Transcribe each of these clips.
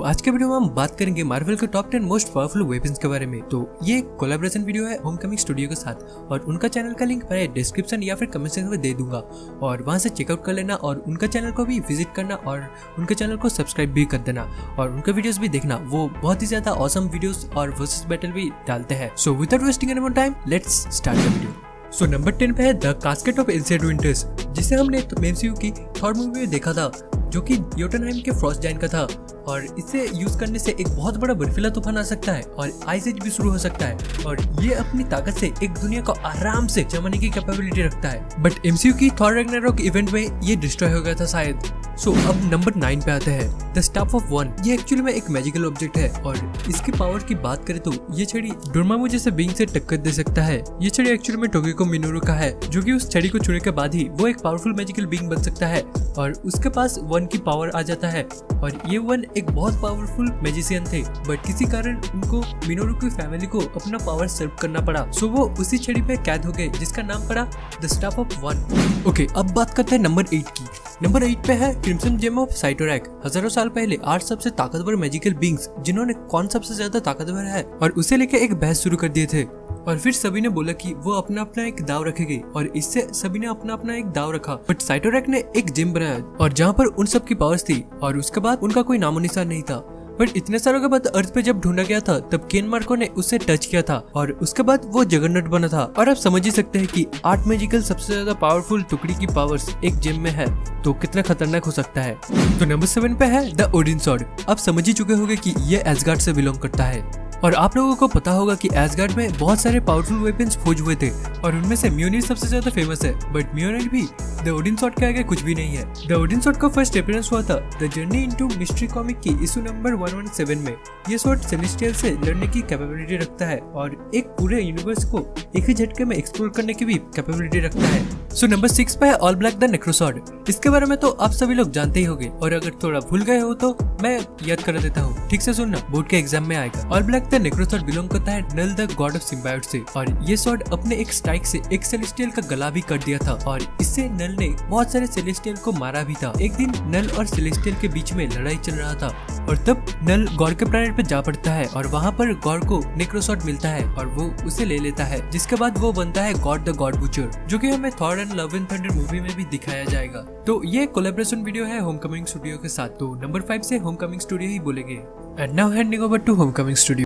आज के वीडियो में हम बात करेंगे मार्वल के टॉप 10 मोस्ट पावरफुल वेपन्स के बारे में। तो ये कोलैबोरेशन वीडियो है होमकमिंग स्टूडियो के साथ और उनका चैनल का लिंक मैं डिस्क्रिप्शन या फिर कमेंट सेक्शन में दे दूंगा और वहां से चेकआउट कर लेना और उनका चैनल को भी विजिट करना और उनके चैनल को सब्सक्राइब भी कर देना और उनके वीडियोस भी देखना। वो बहुत ही ज्यादा ऑसम वीडियोस और वर्सेस बैटल भी डालते हैं। So without wasting any more time let's start the video. Number 10 पे है the casket of inside winters, जिसे हमने एमसीयू की थॉर मूवी में देखा था, जो कि योटनहाइम के फ्रॉस्ट जाइन का था और इसे यूज करने से एक बहुत बड़ा बर्फीला तूफान आ सकता है और आइस एज भी शुरू हो सकता है और ये अपनी ताकत से एक दुनिया को आराम से जमाने की कैपेबिलिटी रखता है। बट एमसीयू की थॉर रैग्नारोक इवेंट में ये डिस्ट्रॉय हो गया था शायद। अब नंबर 9 पे आते हैं द स्टाफ ऑफ वन। ये एक्चुअली में एक मैजिकल ऑब्जेक्ट है और इसकी पावर की बात करें तो ये छड़ी डोरेमोन जैसे बीइंग से टक्कर दे सकता है। ये छड़ी एक्चुअली में टोगेको मिनोरू का है, जो कि उस छड़ी को छूने के बाद ही वो एक पावरफुल मैजिकल बीइंग बन सकता है और उसके पास वन की पावर आ जाता है। और ये वन एक बहुत पावरफुल मैजिशियन थे, बट किसी कारण उनको मिनोरू की फैमिली को अपना पावर सर्व करना पड़ा। वो उसी छड़ी पे कैद हो गए, जिसका नाम पड़ा the staff of one. Okay, अब बात करते हैं नंबर 8 की। नंबर 8 पे है क्रिम्सन जेम ऑफ साइटोरैक। हजारों साल पहले 8 सबसे ताकतवर मैजिकल बींग्स, जिन्होंने कौन सबसे ज्यादा ताकतवर है और उसे लेके एक बहस शुरू कर दिए थे और फिर सभी ने बोला कि वो अपना अपना एक दाव रखेंगे और इससे सभी ने अपना अपना एक दाव रखा। बट साइटोरैक ने एक जिम बनाया और जहाँ पर उन सब की पावर्स थी और उसके बाद उनका कोई नामो निशान नहीं था। बट इतने सालों के बाद अर्थ पे जब ढूंढा गया था तब केन मार्को ने उससे टच किया था और उसके बाद वो जगरनट बना था। और आप समझ ही सकते हैं कि 8 मैजिकल सबसे ज्यादा पावरफुल टुकड़ी की पावर्स एक जिम में है तो कितना खतरनाक हो सकता है। तो नंबर 7 पे है द ओडिन सॉर्ड। आप समझ ही चुके होंगे कि ये एसगार्ड से बिलोंग करता है और आप लोगों को पता होगा कि एसगार्ड में बहुत सारे पावरफुल वेपन्स खोज हुए थे और उनमें से म्योनिर सबसे ज्यादा फेमस है। बट म्योनिर भी द ओडिन सॉर्ड के आगे कुछ भी नहीं है। द ओडिन सॉर्ड का फर्स्ट अपीयरेंस हुआ था the journey into mystery comic की इशू नंबर 117 में। ये सॉर्ड सेलेस्टियल से लड़ने की कैपेबिलिटी रखता है और एक पूरे यूनिवर्स को एक ही झटके में एक्सप्लोर करने की भी कैपेबिलिटी रखता है। नंबर 6 पे है ऑल ब्लैक द नेक्रोसॉर्ड। इसके बारे में तो आप सभी लोग जानते ही होंगे और अगर थोड़ा भूल गए हो तो मैं याद कर देता हूँ। ठीक से सुनना, बोर्ड के एग्जाम में आएगा। ऑल ब्लैक द नेक्रोसॉर्ड बिलोंग करता है नल द गॉड ऑफ सिम्बायोट से और ये सॉर्ड अपने एक स्ट्राइक से एक सेलेस्टियल का गला भी काट दिया था और इससे नल ने बहुत सारे सेलेस्टियल को मारा भी था। एक दिन नल और सेलेस्टियल के बीच में लड़ाई चल रहा था और तब नल गॉड के प्लैनेट पे जा पड़ता है और वहाँ पर गॉड को नेक्रोसॉर्ड मिलता है और वो उसे ले लेता है, जिसके बाद वो बनता है गॉड द गॉड बुचर, जो कि हमें Thor and love and thunder movie में भी दिखाया जाएगा। तो ये कोलैबोरेशन वीडियो है होमकमिंग स्टूडियो के साथ। तो नंबर 5 से होमकमिंग स्टूडियो ही बोलेंगे। And now handing over to homecoming studio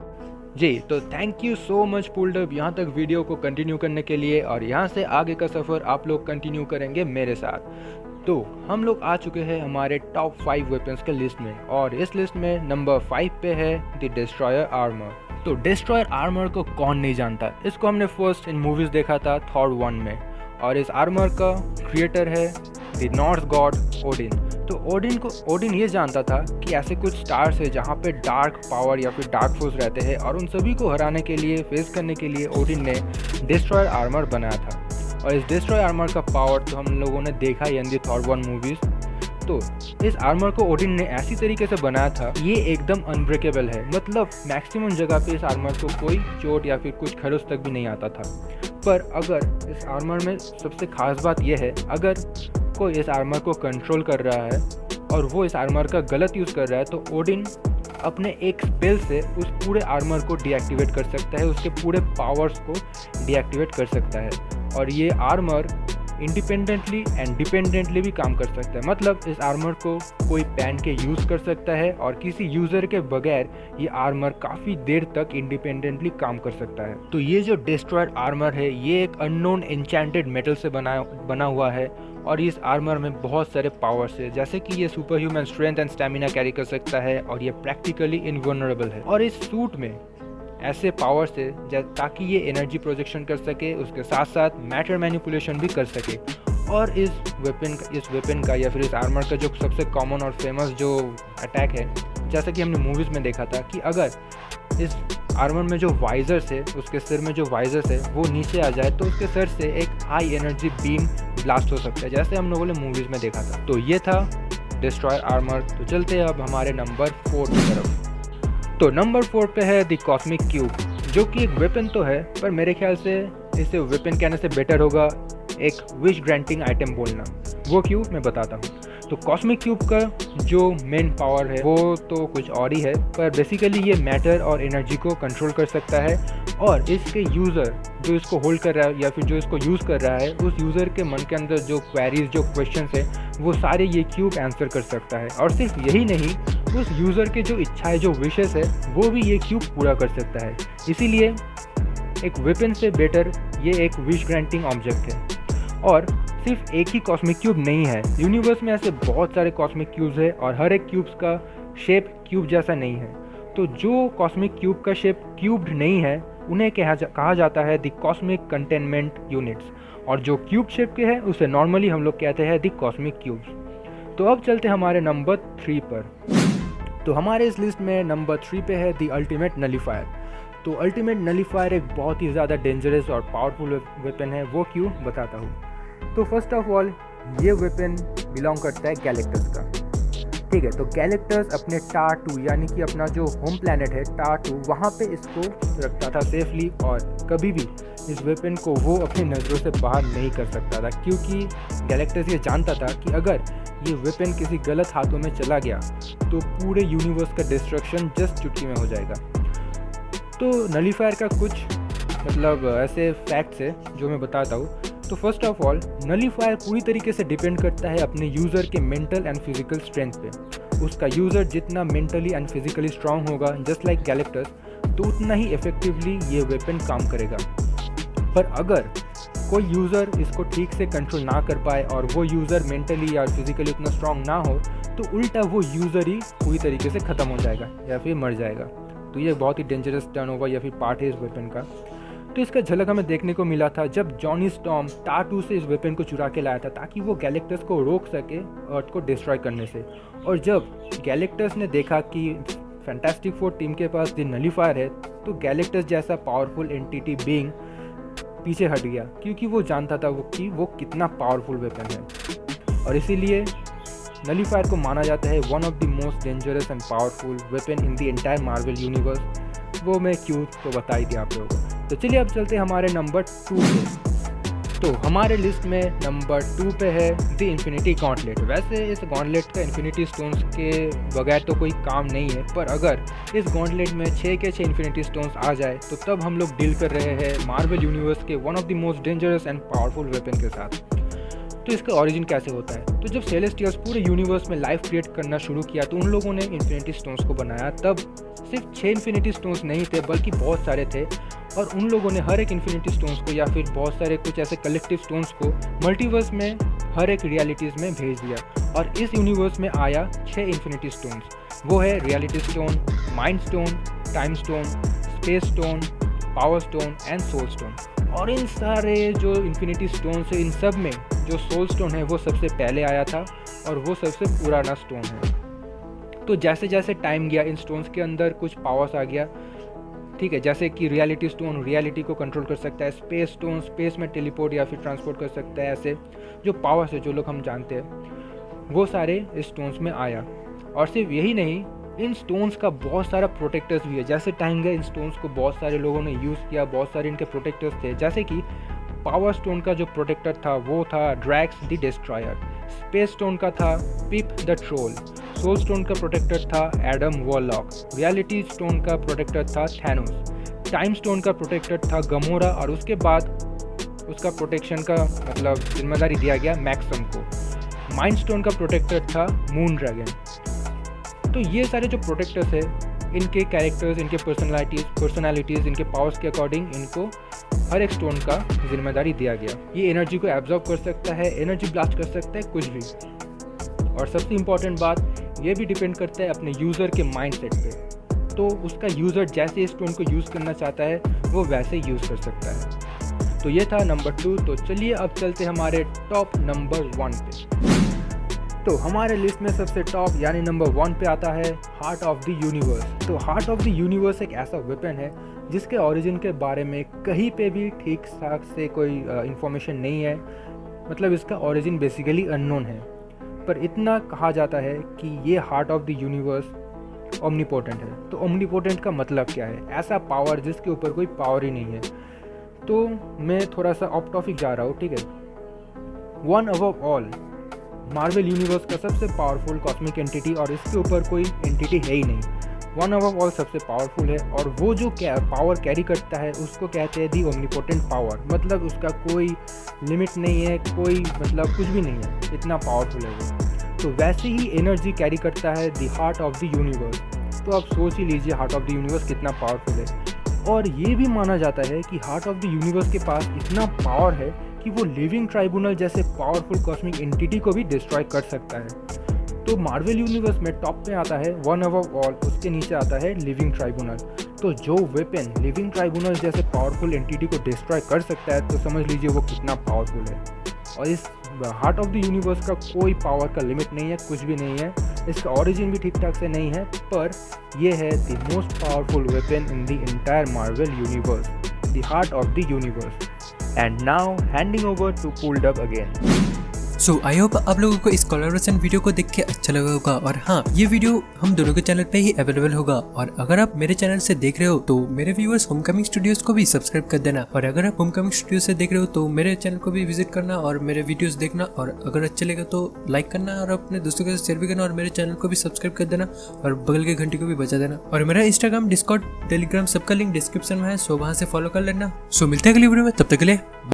ji. तो thank you so much pulled up यहाँ तक वीडियो को कंटिन्यू करने के लिए और यहाँ से आगे का सफ़र आप लोग कंटिन्यू करेंगे मेरे साथ। तो हम लोग आ चुके हैं हमारे टॉप 5 वेपन्स के लिस्ट में और इस लिस्ट में नंबर 5 पे है द डिस्ट्रॉयर आर्मर। तो डिस्ट्रॉयर आर्मर को कौन नहीं जानता, इसको हमने फर्स्ट इन मूवीज़ देखा था थॉर 1 में और इस आर्मर का क्रिएटर है द नॉर्स गॉड ओडिन। तो ओडिन ये जानता था कि ऐसे कुछ स्टार्स है जहाँ पे डार्क पावर या फिर डार्क फोर्स रहते हैं और उन सभी को हराने के लिए, फेस करने के लिए ओडिन ने डिस्ट्रॉयर आर्मर बनाया था। और इस डिस्ट्रॉयर आर्मर का पावर तो हम लोगों ने देखा ही इन दी थॉर 1 मूवीज़। तो इस आर्मर को ओडिन ने ऐसी तरीके से बनाया था, ये एकदम अनब्रेकेबल है। मतलब मैक्सिमम जगह पे इस आर्मर को कोई चोट या फिर कुछ खरोच तक भी नहीं आता था। पर अगर इस आर्मर में सबसे खास बात यह है, अगर कोई इस आर्मर को कंट्रोल कर रहा है और वो इस आर्मर का गलत यूज़ कर रहा है तो ओडिन अपने एक स्पेल से उस पूरे आर्मर को डीएक्टिवेट कर सकता है, उसके पूरे पावर्स को डीएक्टिवेट कर सकता है। और ये आर्मर इंडिपेंडेंटली एंड डिपेंडेंटली भी काम कर सकता है। मतलब इस आर्मर को कोई पहन के यूज़ कर सकता है और किसी यूज़र के बगैर ये आर्मर काफ़ी देर तक इंडिपेंडेंटली काम कर सकता है। तो ये जो डिस्ट्रॉयर आर्मर है ये एक अननोन एन्चेंटेड मेटल से बना हुआ है और इस आर्मर में बहुत सारे पावर्स है, जैसे कि ये super human strength and stamina carry कर सकता है और ये प्रैक्टिकली इनवल्नरेबल है। और इस सूट में ऐसे पावर्स है ताकि ये एनर्जी प्रोजेक्शन कर सके, उसके साथ साथ मैटर मैनिपुलेशन भी कर सके। और इस वेपन का या फिर इस आर्मर का जो सबसे कॉमन और फेमस जो अटैक है, जैसा कि हमने मूवीज़ में देखा था कि अगर इस आर्मर में जो वाइजर्स है, उसके सिर में जो वाइजर्स है वो नीचे आ जाए तो उसके सर से एक हाई एनर्जी बीम ब्लास्ट हो सकता है, जैसे हम लोगों ने मूवीज़ में देखा था। तो ये था डिस्ट्रॉयर आर्मर। तो चलते हैं अब हमारे नंबर 4 की तरफ। तो नंबर 4 पे है द कॉस्मिक क्यूब, जो कि एक वेपन तो है पर मेरे ख्याल से इसे वेपन कहने से बेटर होगा एक विश ग्रांटिंग आइटम बोलना। वो क्यों, मैं बताता हूँ। तो कॉस्मिक क्यूब का जो मेन पावर है वो तो कुछ और ही है, पर बेसिकली ये मैटर और एनर्जी को कंट्रोल कर सकता है और इसके यूज़र जो इसको होल्ड कर रहा है या फिर जो इसको यूज़ कर रहा है उस यूज़र के मन के अंदर जो क्वेरीज जो क्वेश्चंस है वो सारे ये क्यूब आंसर कर सकता है। और सिर्फ यही नहीं, उस यूज़र के जो इच्छाएं जो विशेस है वो भी ये क्यूब पूरा कर सकता है। इसीलिए एक वेपन से बेटर ये एक विश ग्रांटिंग ऑब्जेक्ट है। और सिर्फ एक ही कॉस्मिक क्यूब नहीं है, यूनिवर्स में ऐसे बहुत सारे कॉस्मिक क्यूब्स है और हर एक क्यूब्स का शेप क्यूब जैसा नहीं है। तो जो कॉस्मिक क्यूब का शेप क्यूब्ड नहीं है उन्हें कहा जाता है द कॉस्मिक कंटेनमेंट यूनिट्स, और जो क्यूब शेप के हैं उसे नॉर्मली हम लोग कहते हैं द कॉस्मिक क्यूब्स। तो अब चलते हमारे नंबर 3 पर। तो हमारे इस लिस्ट में नंबर 3 पे है द अल्टीमेट नलीफायर। तो अल्टीमेट नलीफायर एक बहुत ही ज़्यादा डेंजरस और पावरफुल वेपन है, वो क्यों बताता हूँ। तो फर्स्ट ऑफ ऑल ये वेपन बिलोंग करता है गैलेक्टस का, ठीक है। तो गैलेक्टस अपने टा-2 यानी कि अपना जो होम प्लैनेट है टा-2 वहाँ पे इसको रखता था सेफली, और कभी भी इस वेपन को वो अपनी नज़रों से बाहर नहीं कर सकता था, क्योंकि गैलेक्टस ये जानता था कि अगर ये वेपन किसी गलत हाथों में चला गया तो पूरे यूनिवर्स का डिस्ट्रक्शन जस्ट चुटकी में हो जाएगा। तो नलीफायर का कुछ मतलब ऐसे फैक्ट्स है जो मैं बताता हूँ। तो फर्स्ट ऑफ ऑल नलीफायर पूरी तरीके से डिपेंड करता है अपने यूज़र के मेंटल एंड फिजिकल स्ट्रेंथ पे। उसका यूज़र जितना मेंटली एंड फिजिकली स्ट्रांग होगा जस्ट लाइक गैलेक्टस, तो उतना ही इफेक्टिवली ये वेपन काम करेगा। पर अगर कोई यूज़र इसको ठीक से कंट्रोल ना कर पाए और वो यूज़र मेंटली या फिजिकली उतना स्ट्रांग ना हो तो उल्टा वो यूज़र ही पूरी तरीके से ख़त्म हो जाएगा या फिर मर जाएगा। तो ये बहुत ही डेंजरस टर्न ओवर या फिर पार्ट है इस वेपन का। तो इसका झलक हमें देखने को मिला था जब जॉनी स्टॉर्म टा-2 से इस वेपन को चुरा के लाया था ताकि वो गैलेक्टस को रोक सके अर्थ को डिस्ट्रॉय करने से। और जब गैलेक्टस ने देखा कि फैंटास्टिक फोर टीम के पास द नलीफायर है तो गैलेक्टस जैसा पावरफुल एंटिटी बीइंग पीछे हट गया, क्योंकि वो जानता था वो कितना पावरफुल वेपन है। और इसीलिए नलीफायर को माना जाता है one of the most dangerous and powerful weapon in the entire Marvel universe. वो मैं क्यों तो बता ही दिया आप लोगों को। तो चलिए अब चलते हैं हमारे नंबर 2 पे। तो हमारे लिस्ट में नंबर 2 पे है द इन्फिनिटी गॉन्टलेट। वैसे इस गॉन्टलेट का इन्फिनिटी स्टोन्स के बगैर तो कोई काम नहीं है, पर अगर इस गॉन्टलेट में 6 के 6 इन्फिनिटी स्टोन्स आ जाए तो तब हम लोग डील कर रहे हैं मार्वल यूनिवर्स के one of the most dangerous and powerful weapon के साथ। तो इसका ओरिजिन कैसे होता है? तो जब सेलेस्टियल्स पूरे यूनिवर्स में लाइफ क्रिएट करना शुरू किया तो उन लोगों ने इन्फिनिटी स्टोन्स को बनाया। तब सिर्फ 6 इन्फिनिटी स्टोन्स नहीं थे बल्कि बहुत सारे थे, और उन लोगों ने हर एक इन्फिनिटी स्टोन्स को या फिर बहुत सारे कुछ ऐसे कलेक्टिव स्टोन्स को मल्टीवर्स में हर एक रियलिटीज़ में भेज दिया। और इस यूनिवर्स में आया 6 इन्फिनिटी स्टोन्स। वो है reality stone, mind stone, time stone, space stone, power stone and soul stone. और इन सारे जो इन्फिनिटी स्टोन है इन सब में जो सोल स्टोन है वो सबसे पहले आया था और वो सबसे पुराना स्टोन है। तो जैसे जैसे टाइम गया इन स्टोन्स के अंदर कुछ पावर्स आ गया, ठीक है, जैसे कि रियलिटी स्टोन रियलिटी को कंट्रोल कर सकता है, स्पेस स्टोन स्पेस में टेलीपोर्ट या फिर ट्रांसपोर्ट कर सकता है। ऐसे जो पावर्स है जो लोग हम जानते हैं वो सारे इस स्टोन्स में आया। और सिर्फ यही नहीं, इन स्टोन्स का बहुत सारा प्रोटेक्टर्स भी है। जैसे टाइम गया इन स्टोन्स को बहुत सारे लोगों ने यूज़ किया, बहुत सारे इनके प्रोटेक्टर्स थे। जैसे कि पावर स्टोन का जो प्रोटेक्टर था वो था Drax the destroyer, space stone का था Pip the troll, soul stone का प्रोटेक्टर था एडम वॉरलॉक, रियलिटी स्टोन का प्रोटेक्टर था थैनोस, टाइम स्टोन का प्रोटेक्टर था गमोरा, और उसके बाद उसका प्रोटेक्शन का मतलब जिम्मेदारी दिया गया मैक्सम को। माइंड स्टोन का प्रोटेक्टर था मून ड्रैगन। तो ये सारे जो प्रोटेक्टर्स है इनके कैरेक्टर्स, इनके पर्सनालिटीज़, इनके पावर्स के अकॉर्डिंग इनको हर एक स्टोन का जिम्मेदारी दिया गया। ये एनर्जी को एब्जॉर्ब कर सकता है, एनर्जी ब्लास्ट कर सकता है, कुछ भी। और सबसे इम्पॉर्टेंट बात ये भी डिपेंड करता है अपने यूज़र के माइंडसेट पे। तो उसका यूज़र जैसे इस स्टोन को यूज़ करना चाहता है वो वैसे यूज़ कर सकता है। तो ये था नंबर 2। तो चलिए अब चलते हमारे टॉप नंबर 1 पे। तो हमारे लिस्ट में सबसे टॉप यानी नंबर 1 पे आता है हार्ट ऑफ द यूनिवर्स। तो हार्ट ऑफ द यूनिवर्स एक ऐसा वेपन है जिसके ओरिजिन के बारे में कहीं पे भी ठीक ठाक से कोई इन्फॉर्मेशन नहीं है। मतलब इसका ओरिजिन बेसिकली अननोन है, पर इतना कहा जाता है कि ये heart of the universe omnipotent है। तो ओमनीपोटेंट का मतलब क्या है? ऐसा पावर जिसके ऊपर कोई पावर ही नहीं है। तो मैं थोड़ा सा ऑफ टॉपिक जा रहा हूँ, ठीक है। One above all Marvel universe का सबसे पावरफुल कॉस्मिक एंटिटी और इसके ऊपर कोई एंटिटी है ही नहीं। वन ऑफ ऑल सबसे पावरफुल है और वो जो पावर कैरी करता है उसको कहते हैं दी ओमनीपोटेंट पावर, मतलब उसका कोई लिमिट नहीं है, कोई मतलब कुछ भी नहीं है, इतना पावरफुल है वो। तो वैसे ही एनर्जी कैरी करता है the heart of the universe. तो आप सोच ही लीजिए हार्ट ऑफ द यूनिवर्स कितना पावरफुल है। और ये भी माना जाता है कि हार्ट ऑफ द यूनिवर्स के पास इतना पावर है कि वो लिविंग ट्राइब्यूनल जैसे पावरफुल कॉस्मिक एंटिटी को भी डिस्ट्रॉय कर सकता है। तो मार्वल यूनिवर्स में टॉप पे आता है वन ऑफ ऑल, उसके नीचे आता है लिविंग ट्राइब्यूनल। तो जो वेपन लिविंग ट्राइब्यूनल जैसे पावरफुल एंटिटी को डिस्ट्रॉय कर सकता है तो समझ लीजिए वो कितना पावरफुल है। और इस हार्ट ऑफ द यूनिवर्स का कोई पावर का लिमिट नहीं है, कुछ भी नहीं है, इसका ओरिजिन भी ठीक ठाक से नहीं है, पर ये है the most powerful weapon in the entire Marvel universe, the heart of the universe. And now handing over to pulled up again. So I hope आप लोगों को इस कोलैबोरेशन वीडियो को देख के अच्छा लगा होगा। और हाँ, ये वीडियो हम दोनों के चैनल पे ही अवेलेबल होगा। और अगर आप मेरे चैनल से देख रहे हो तो मेरे व्यूअर्स होमकमिंग स्टूडियोज को भी सब्सक्राइब कर देना। और अगर आप होमकमिंग स्टूडियो से देख रहे हो तो मेरे चैनल को भी विजिट करना और मेरे वीडियोस देखना। और अगर अच्छा लगा तो लाइक करना और अपने दोस्तों के साथ शेयर भी करना और मेरे चैनल को भी सब्सक्राइब कर देना और बगल के घंटी को भी बजा देना। और मेरा इंस्टाग्राम, डिस्कॉर्ड, टेलीग्राम सबका लिंक डिस्क्रिप्शन में है, सो वहाँ से फॉलो कर लेना। सो मिलते हैं अगली वीडियो में, तब तक के लिए।